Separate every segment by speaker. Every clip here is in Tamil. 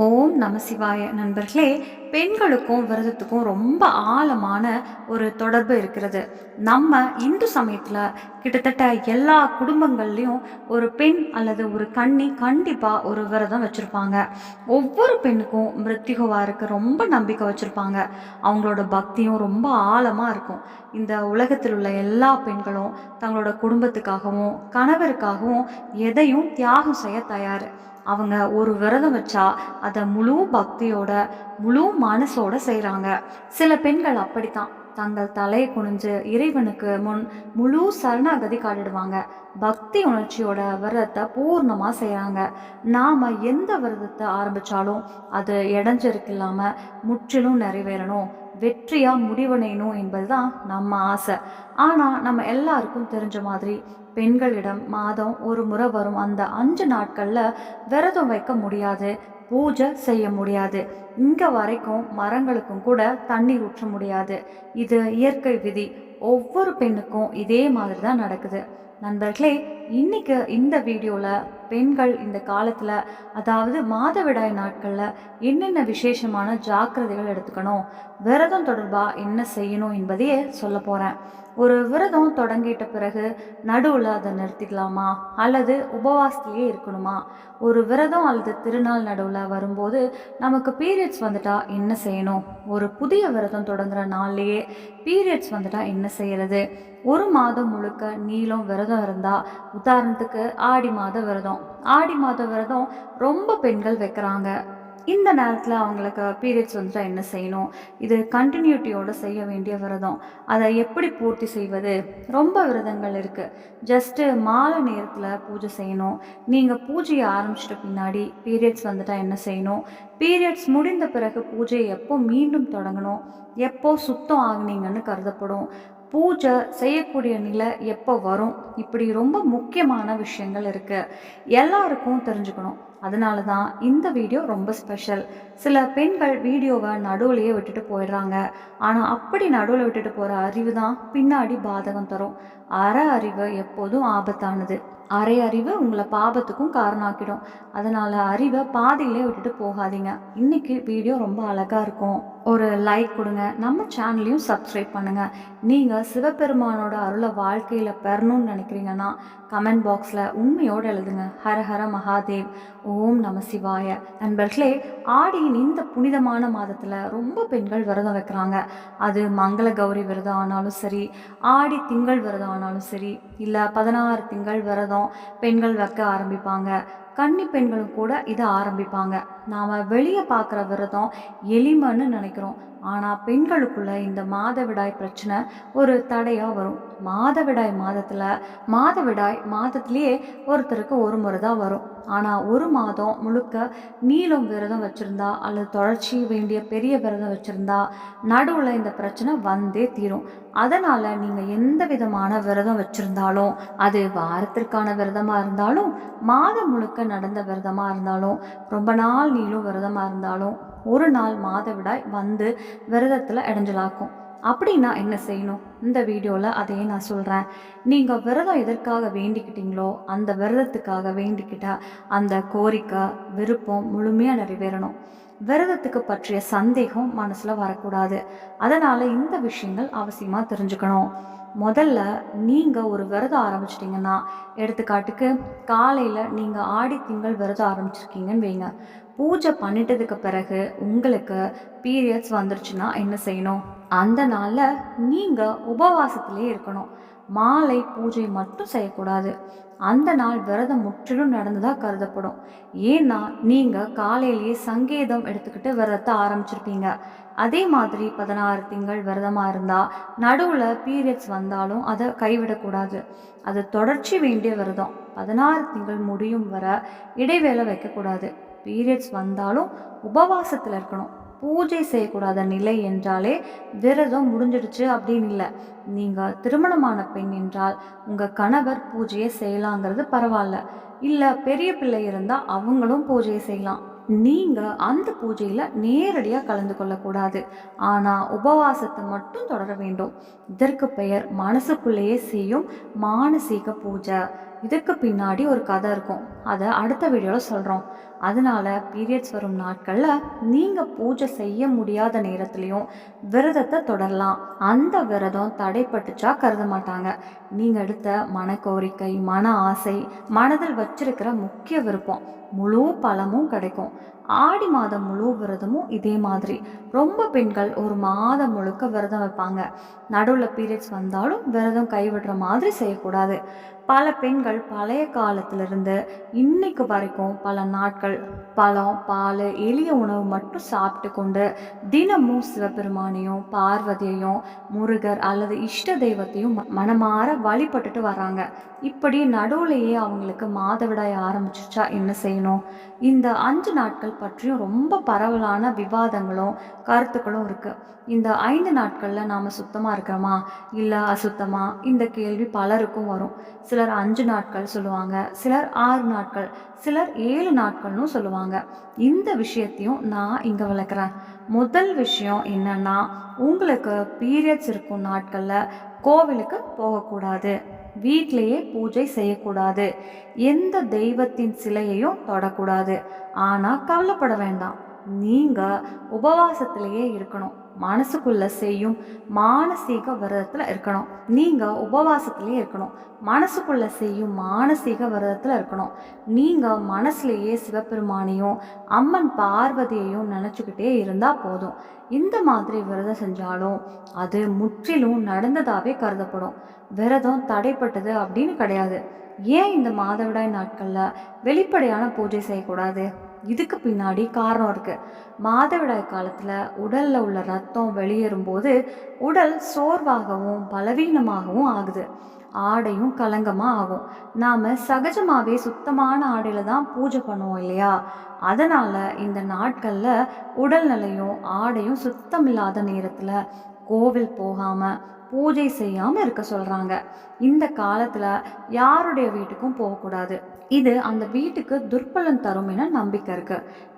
Speaker 1: ஓம் நம சிவாய. நண்பர்களே, பெண்களுக்கும் விரதத்துக்கும் ரொம்ப ஆழமான ஒரு தொடர்பு இருக்கிறது. நம்ம இந்து சமயத்தில் கிட்டத்தட்ட எல்லா குடும்பங்கள்லேயும் ஒரு பெண் அல்லது ஒரு கன்னி கண்டிப்பாக ஒரு விரதம் வச்சுருப்பாங்க. ஒவ்வொரு பெண்ணுக்கும் மிருத்திகுவாருக்கு ரொம்ப நம்பிக்கை வச்சுருப்பாங்க. அவங்களோட பக்தியும் ரொம்ப ஆழமாக இருக்கும். இந்த உலகத்தில் உள்ள எல்லா பெண்களும் தங்களோட குடும்பத்துக்காகவும் கணவருக்காகவும் எதையும் தியாகம் செய்ய தயார். அவங்க ஒரு விரதம் வச்சா அதை முழு பக்தியோட முழு மனசோட செய்கிறாங்க. சில பெண்கள் அப்படித்தான் தங்கள் தலையை குனிஞ்சு இறைவனுக்கு முன் முழு சரணாகதி காட்டிடுவாங்க. பக்தி உணர்ச்சியோட விரதத்தை பூர்ணமாக செய்கிறாங்க. நாம் எந்த விரதத்தை ஆரம்பித்தாலும் அது இடைஞ்சலுக்கு இல்லாமல் முற்றிலும் நிறைவேறணும், வெற்றியாக முடிவடையணும் என்பது தான் நம்ம ஆசை. ஆனால் நம்ம எல்லாருக்கும் தெரிஞ்ச மாதிரி பெண்களிடம் மாதம் ஒரு முறை வரும் அந்த 5 நாட்களில் விரதம் வைக்க முடியாது, பூஜை செய்ய முடியாது. இங்கே வரைக்கும் மரங்களுக்கும் கூட தண்ணீர் ஊற்ற முடியாது. இது இயற்கை விதி. ஒவ்வொரு பெண்ணுக்கும் இதே மாதிரி தான் நடக்குது. நண்பர்களே, இன்னைக்கு இந்த வீடியோவில் பெண்கள் இந்த காலத்தில், அதாவது மாதவிடாய் நாட்களில் என்னென்ன விசேஷமான ஜாக்கிரதைகள் எடுத்துக்கணும், விரதம் தொடர்பாக என்ன செய்யணும் என்பதையே சொல்ல போகிறேன். ஒரு விரதம் தொடங்கிட்ட பிறகு நடுவில் அதை நிறுத்திக்கலாமா அல்லது உபவாசத்திலேயே இருக்கணுமா? ஒரு விரதம் அல்லது திருநாள் நடுவில் வரும்போது நமக்கு பீரியட்ஸ் வந்துட்டா என்ன செய்யணும்? ஒரு புதிய விரதம் தொடங்குற நாள்லேயே பீரியட்ஸ் வந்துட்டா என்ன செய்யறது? ஒரு மாதம் முழுக்க நீளம் விரதம் இருந்தால், உதாரணத்துக்கு ஆடி மாத விரதம், ஆடி மாத விரதம் ரொம்ப பெண்கள் வைக்கிறாங்க. இந்த நேரத்தில் அவங்களுக்கு பீரியட்ஸ் வந்துட்டால் என்ன செய்யணும்? இது கண்டினியூட்டியோடு செய்ய வேண்டிய விரதம். அதை எப்படி பூர்த்தி செய்வது? ரொம்ப விரதங்கள் இருக்குது. ஜஸ்ட்டு மாலை நேரத்தில் பூஜை செய்யணும். நீங்கள் பூஜையை ஆரம்பிச்சிட்ட பின்னாடி பீரியட்ஸ் வந்துட்டால் என்ன செய்யணும்? பீரியட்ஸ் முடிந்த பிறகு பூஜையை எப்போ மீண்டும் தொடங்கணும்? எப்போ சுத்தம் ஆகுனீங்கன்னு கருதப்படும்? பூஜை செய்யக்கூடிய நிலை எப்போ வரும்? இப்படி ரொம்ப முக்கியமான விஷயங்கள் இருக்குது, எல்லாருக்கும் தெரிஞ்சுக்கணும். அதனால தான் இந்த வீடியோ ரொம்ப ஸ்பெஷல். சில பெண்கள் வீடியோவை நடுவுலையே விட்டுட்டு போயிடுறாங்க. ஆனால் அப்படி நடுவில் விட்டுட்டு போகிற அறிவு தான் பின்னாடி பாதகம் தரும். அரை அறிவு எப்போதும் ஆபத்தானது. அரை அறிவு உங்களை பாபத்துக்கும் காரணமாக்கிடும். அதனால் அறிவை பாதியிலே விட்டுட்டு போகாதீங்க. இன்னைக்கு வீடியோ ரொம்ப அழகாக இருக்கும். ஒரு லைக் கொடுங்க, நம்ம சேனலையும் சப்ஸ்கிரைப் பண்ணுங்கள். நீங்கள் சிவபெருமானோட அருளை வாழ்க்கையில் பெறணும்னு நினைக்கிறீங்கன்னா கமெண்ட் பாக்ஸில் உண்மையோடு எழுதுங்க. ஹரஹர மகாதேவ், ஓம் நம சிவாய. நண்பர்களே, ஆடியின் இந்த புனிதமான மாதத்தில் ரொம்ப பெண்கள் விரதம் வைக்கிறாங்க. அது மங்கள கௌரி விரதம் ஆனாலும் சரி, ஆடி திங்கள் விரதம் ஆனாலும் சரி, இல்லை 16 திங்கள் விரதம் பெண்கள் வைக்க ஆரம்பிப்பாங்க. கன்னி பெண்களும் கூட இதை ஆரம்பிப்பாங்க. நாம் வெளியே பார்க்குற விரதம் எளிமைன்னு நினைக்கிறோம். ஆனால் பெண்களுக்குள்ள இந்த மாதவிடாய் பிரச்சனை ஒரு தடையாக வரும். மாதவிடாய் மாதத்திலேயே ஒருத்தருக்கு ஒரு முறை தான் வரும். ஆனால் ஒரு மாதம் முழுக்க நீளம் விரதம் வச்சுருந்தா அல்லது தொடர்ச்சி வேண்டிய பெரிய விரதம் வச்சுருந்தா நடுவில் இந்த பிரச்சனை வந்தே தீரும். அதனால் நீங்கள் எந்த விதமான விரதம் வச்சுருந்தாலும், அது வாரத்திற்கான விரதமாக இருந்தாலும், மாதம் முழுக்க நடந்த விரதமாக இருந்தாலும், ரொம்ப நாள் நீளும் விரதமாக இருந்தாலும், ஒரு நாள் மாதவிடாய் வந்து விரதத்தில் இடைஞ்சலாக்கும். அப்படின்னா என்ன செய்யணும்? இந்த வீடியோவில் அதையே நான் சொல்கிறேன். நீங்கள் விரதம் எதற்காக வேண்டிக்கிட்டீங்களோ அந்த விரதத்துக்காக வேண்டிக்கிட்ட அந்த கோரிக்கை விருப்பம் முழுமையாக நிறைவேறணும். விரதத்துக்கு பற்றிய சந்தேகம் மனசில் வரக்கூடாது. அதனால் இந்த விஷயங்கள் அவசியமாக தெரிஞ்சுக்கணும். முதல்ல நீங்கள் ஒரு விரதம் ஆரம்பிச்சிட்டிங்கன்னா, எடுத்துக்காட்டுக்கு காலையில் நீங்கள் ஆடி திங்கள் விரதம் ஆரம்பிச்சிருக்கீங்கன்னு வைங்க. பூஜை பண்ணிட்டதுக்கு பிறகு உங்களுக்கு பீரியட்ஸ் வந்துருச்சுன்னா என்ன செய்யணும்? அந்த நாளில் நீங்கள் உபவாசத்திலே இருக்கணும். மாலை பூஜை மட்டும் செய்யக்கூடாது. அந்த நாள் விரதம் முற்றிலும் நடந்ததாக கருதப்படும். ஏன்னா நீங்கள் காலையிலேயே சங்கேதம் எடுத்துக்கிட்டு விரதத்தை ஆரம்பிச்சிருப்பீங்க. அதே மாதிரி 16 திங்கள் விரதமாக இருந்தால் நடுவில் பீரியட்ஸ் வந்தாலும் அதை கைவிடக்கூடாது. அது தொடர்ச்சி வேண்டிய விரதம். 16 திங்கள் முடியும் வர இடைவேளை வைக்கக்கூடாது. பீரியட்ஸ் வந்தாலும் உபவாசத்தில் இருக்கணும். பூஜை செய்யக்கூடாத நிலை என்றாலே விரதம் முடிஞ்சிடுச்சு அப்படின்னு இல்லை. நீங்கள் திருமணமான பெண் என்றால் உங்கள் கணவர் பூஜையை செய்யலாங்கிறது பரவாயில்ல. இல்லை பெரிய பிள்ளை இருந்தால் அவங்களும் பூஜையை செய்யலாம். நீங்கள் அந்த பூஜையில் நேரடியாக கலந்து கொள்ளக்கூடாது. ஆனால் உபவாசத்தை மட்டும் தொடர வேண்டும். இதற்கு பெயர் மனசுக்குள்ளேயே செய்யும் மானசீக பூஜை. இதுக்கு பின்னாடி ஒரு கதை இருக்கும். அதை அடுத்த வீடியோவில் சொல்கிறோம். அதனால பீரியட்ஸ் வரும் நாட்களில் நீங்கள் பூஜை செய்ய முடியாத நேரத்துலையும் விரதத்தை தொடரலாம். அந்த விரதம் தடைப்பட்டுச்சா கருத மாட்டாங்க. நீங்கள் எடுத்த மனக்கோரிக்கை, மன ஆசை, மனதில் வச்சிருக்கிற முக்கிய விருப்பம் முழு பலமும் கிடைக்கும். ஆடி மாதம் முழு விரதமும் இதே மாதிரி. ரொம்ப பெண்கள் ஒரு மாதம் முழுக்க விரதம் வைப்பாங்க. நடுவில் பீரியட்ஸ் வந்தாலும் விரதம் கைவிடுற மாதிரி செய்யக்கூடாது. பல பெண்கள் பழைய காலத்திலிருந்து இன்னைக்கு வரைக்கும் பல நாட்கள் பழம், பால், எளிய உணவு மட்டும் சாப்பிட்டு கொண்டு தினமும் சிவபெருமானையும் பார்வதியையும் முருகர் அல்லது இஷ்ட தெய்வத்தையும் மனமாற வழிபட்டுட்டு வராங்க. இப்படி நடுவுலையே அவங்களுக்கு மாதவிடாய் ஆரம்பிச்சிச்சா என்ன செய்யணும்? இந்த 5 நாட்கள் பற்றியும் ரொம்ப பரவலான விவாதங்களும் கருத்துக்களும் இருக்குது. இந்த 5 நாட்களில் நாம் சுத்தமாக இருக்கிறோமா இல்லை அசுத்தமா? இந்த கேள்வி பலருக்கும் வரும். சிலர் 5 நாட்கள் சொல்லுவாங்க, சிலர் 6 நாட்கள், சிலர் 7 நாட்கள்னு சொல்லுவாங்க. இந்த விஷயத்தையும் நான் இங்கே விளக்குறேன். முதல் விஷயம் என்னன்னா, உங்களுக்கு பீரியட்ஸ் இருக்கும் நாட்களில் கோவிலுக்கு போகக்கூடாது, வீட்டிலேயே பூஜை செய்யக்கூடாது, எந்த தெய்வத்தின் சிலையையும் தொடக்கூடாது. ஆனால் கவலைப்பட வேண்டாம், நீங்கள் உபவாசத்திலேயே இருக்கணும். மனசுக்குள்ள செய்யும் மானசீக விரதத்தில் இருக்கணும். நீங்கள் உபவாசத்திலே இருக்கணும், மனசுக்குள்ள செய்யும் மானசீக விரதத்தில் இருக்கணும். நீங்கள் மனசுலேயே சிவபெருமானையும் அம்மன் பார்வதியையும் நினச்சிக்கிட்டே இருந்தால் போதும். இந்த மாதிரி விரதம் செஞ்சாலும் அது முற்றிலும் நடந்ததாகவே கருதப்படும். விரதம் தடைப்பட்டது அப்படின்னு கிடையாது. ஏன் இந்த மாதவிடாய் நாட்களில் வெளிப்படையான பூஜை செய்யக்கூடாது? இதுக்கு பின்னாடி காரணம் இருக்குது. மாதவிடாய் காலத்தில் உடலில் உள்ள ரத்தம் வெளியேறும்போது உடல் சோர்வாகவும் பலவீனமாகவும் ஆகுது. ஆடையும் கலங்கமாக ஆகும். நாம் சகஜமாகவே சுத்தமான ஆடையில் தான் பூஜை பண்ணுவோம் இல்லையா? அதனால் இந்த நாட்களில் உடல்நிலையும் ஆடையும் சுத்தமில்லாத நேரத்தில் கோவில் போகாமல் பூஜை செய்யாமல் இருக்க சொல்கிறாங்க. இந்த காலத்தில் யாருடைய வீட்டுக்கும் போகக்கூடாது. இது அந்த வீட்டுக்கு துர்பலன் தரும் என நம்பிக்கை இருக்கு.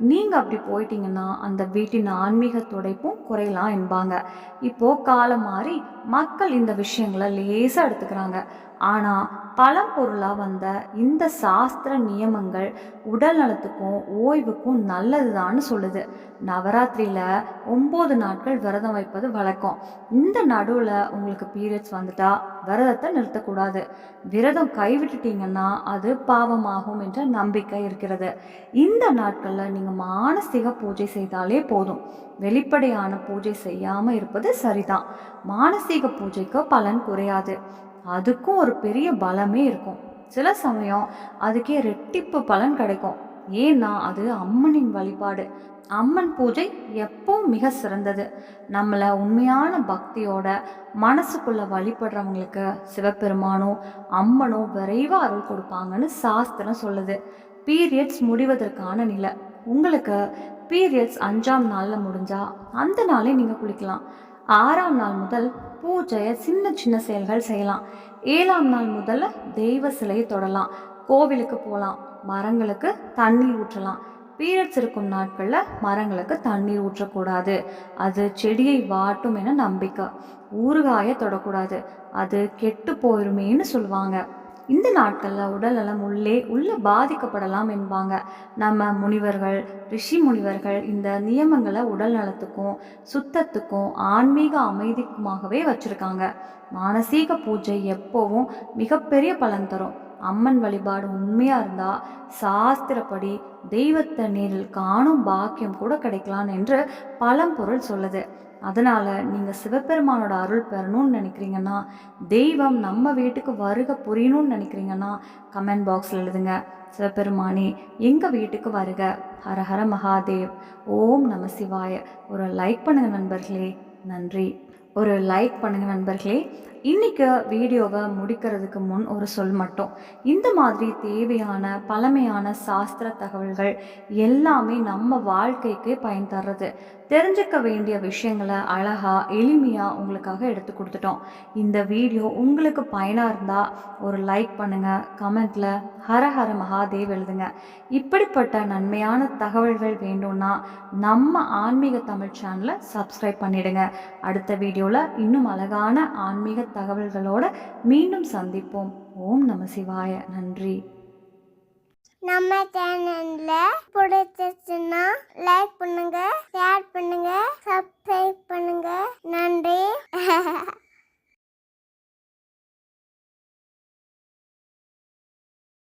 Speaker 1: நீங்கள் அப்படி போயிட்டீங்கன்னா அந்த வீட்டின் ஆன்மீக துடைப்பும் குறையலாம் என்பாங்க. இப்போ காலம் மாறி மக்கள் இந்த விஷயங்களை லேசாக எடுத்துக்கிறாங்க. ஆனால் பழம்பொருளாக வந்த இந்த சாஸ்திர நியமங்கள் உடல் நலத்துக்கும் ஓய்வுக்கும் நல்லதுதான்னு சொல்லுது. நவராத்திரியில் 9 நாட்கள் விரதம் வைப்பது வழக்கம். இந்த நடுவில் உங்களுக்கு பீரியட்ஸ் வந்துட்டா விரதத்தை நிறுத்தக்கூடாது. விரதம் கைவிட்டுட்டீங்கன்னா அது பாவமாகும் என்ற நம்பிக்கை இருக்கிறது. இந்த நாட்களில் நீங்கள் மானசீக பூஜை செய்தாலே போதும். வெளிப்படையான பூஜை செய்யாமல் இருப்பது சரிதான். மானசீக பூஜைக்கு பலன் குறையாது, அதுக்கும் ஒரு பெரிய பலமே இருக்கும். சில சமயம் அதுக்கே ரெட்டிப்பு பலன் கிடைக்கும். ஏன்னா அது அம்மனின் வழிபாடு. அம்மன் பூஜை எப்பவும் மிக சிறந்தது. நம்மளை உண்மையான பக்தியோட மனசுக்குள்ள வழிபடுறவங்களுக்கு சிவபெருமானும் அம்மனும் விரைவாக அருள் கொடுப்பாங்கன்னு சாஸ்திரம் சொல்லுது. பீரியட்ஸ் முடிவதற்கான நிலை. உங்களுக்கு பீரியட்ஸ் 5ஆம் நாளில் முடிஞ்சா அந்த நாளே நீங்கள் குளிக்கலாம். 6ஆம் நாள் முதல் பூஜையை சின்ன சின்ன செயல்கள் செய்யலாம். 7ஆம் நாள் முதல்ல தெய்வ சிலையை தொடலாம், கோவிலுக்கு போகலாம், மரங்களுக்கு தண்ணீர் ஊற்றலாம். பீரியட்ஸ் இருக்கும் நாட்களில் மரங்களுக்கு தண்ணீர் ஊற்றக்கூடாது, அது செடியை வாட்டும் என நம்பிக்கை. ஊறுகாயை தொடக்கூடாது, அது கெட்டு போயிருமேன்னு சொல்லுவாங்க. இந்த நாட்களில் உடல்நலம் உள்ள பாதிக்கப்படலாம் என்பாங்க. நம்ம முனிவர்கள், ரிஷி முனிவர்கள் இந்த நியமங்களை உடல் நலத்துக்கும் சுத்தத்துக்கும் ஆன்மீக அமைதிக்குமாகவே வச்சுருக்காங்க. மானசீக பூஜை எப்போவும் மிகப்பெரிய பலன் தரும். அம்மன் வழிபாடு உண்மையாக இருந்தால் சாஸ்திரப்படி தெய்வத்தை நேரில் காணும் பாக்கியம் கூட கிடைக்கலாம் என்று பழம்பொருள் சொல்லுது. அதனால் நீங்கள் சிவபெருமானோட அருள் பெறணும்னு நினைக்கிறீங்கன்னா, தெய்வம் நம்ம வீட்டுக்கு வருக புரியணும்னு நினைக்கிறீங்கன்னா கமெண்ட் பாக்ஸில் எழுதுங்க. சிவபெருமானே எங்கள் வீட்டுக்கு வருக. ஹரஹர மகாதேவ். ஓம் நம சிவாய. ஒரு லைக் பண்ணுங்கள் நண்பர்களே. நன்றி. ஒரு லைக் பண்ணுங்கள் நண்பர்களே. இன்றைக்கி வீடியோவை முடிக்கிறதுக்கு முன் ஒரு சொல் மட்டும். இந்த மாதிரி தேவையான பழமையான சாஸ்திர தகவல்கள் எல்லாமே நம்ம வாழ்க்கைக்கு பயன் தர்றது. தெரிஞ்சுக்க வேண்டிய விஷயங்களை அழகாக எளிமையாக உங்களுக்காக எடுத்து கொடுத்துட்டோம். இந்த வீடியோ உங்களுக்கு பயனாக இருந்தால் ஒரு லைக் பண்ணுங்கள், கமெண்ட்டில் ஹரஹர மகாதேவ் எழுதுங்க. இப்படிப்பட்ட நன்மையான தகவல்கள் வேண்டும்னா நம்ம ஆன்மீக தமிழ் சேனலை சப்ஸ்கிரைப் பண்ணிடுங்க. அடுத்த வீடியோவில் இன்னும் அழகான ஆன்மீக தகவல்களோடு மீண்டும் சந்திப்போம். ஓம் நம சிவாய. நன்றி.
Speaker 2: நம்ம சேனல்ல பிடிச்சிச்சுன்னா